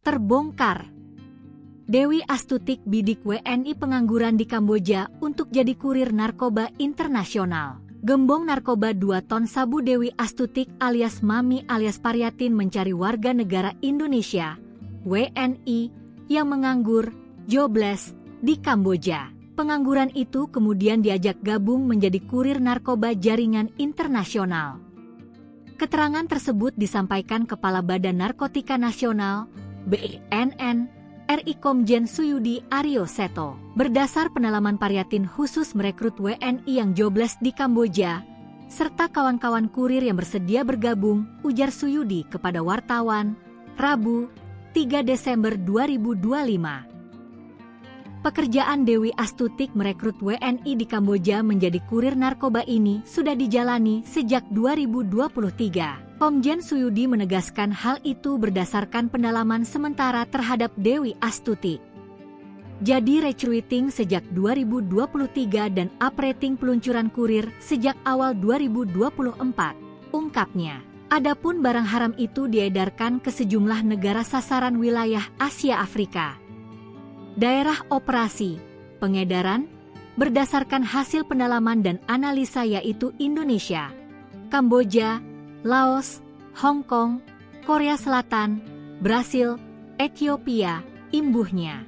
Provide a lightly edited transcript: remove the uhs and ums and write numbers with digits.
Terbongkar. Dewi Astutik bidik WNI pengangguran di Kamboja untuk jadi kurir narkoba internasional. Gembong narkoba 2 ton sabu. Dewi Astutik alias Mami alias Paryatin mencari warga negara Indonesia, WNI, yang menganggur, jobless, di Kamboja. Pengangguran itu kemudian diajak gabung menjadi kurir narkoba jaringan internasional. Keterangan tersebut disampaikan Kepala Badan Narkotika Nasional, BNN, RI Komjen Suyudi Aryo Seto. Berdasar pendalaman, Paryatin khusus merekrut WNI yang jobless di Kamboja, serta kawan-kawan kurir yang bersedia bergabung, ujar Suyudi kepada wartawan, Rabu, 3 Desember 2025. Pekerjaan Dewi Astutik merekrut WNI di Kamboja menjadi kurir narkoba ini sudah dijalani sejak 2023. Komjen Suyudi menegaskan hal itu berdasarkan pendalaman sementara terhadap Dewi Astutik. Jadi recruiting sejak 2023 dan operating peluncuran kurir sejak awal 2024, ungkapnya. Adapun barang haram itu diedarkan ke sejumlah negara sasaran wilayah Asia Afrika. Daerah operasi, pengedaran, berdasarkan hasil pendalaman dan analisa yaitu Indonesia, Kamboja, Laos, Hong Kong, Korea Selatan, Brasil, Ethiopia, imbuhnya.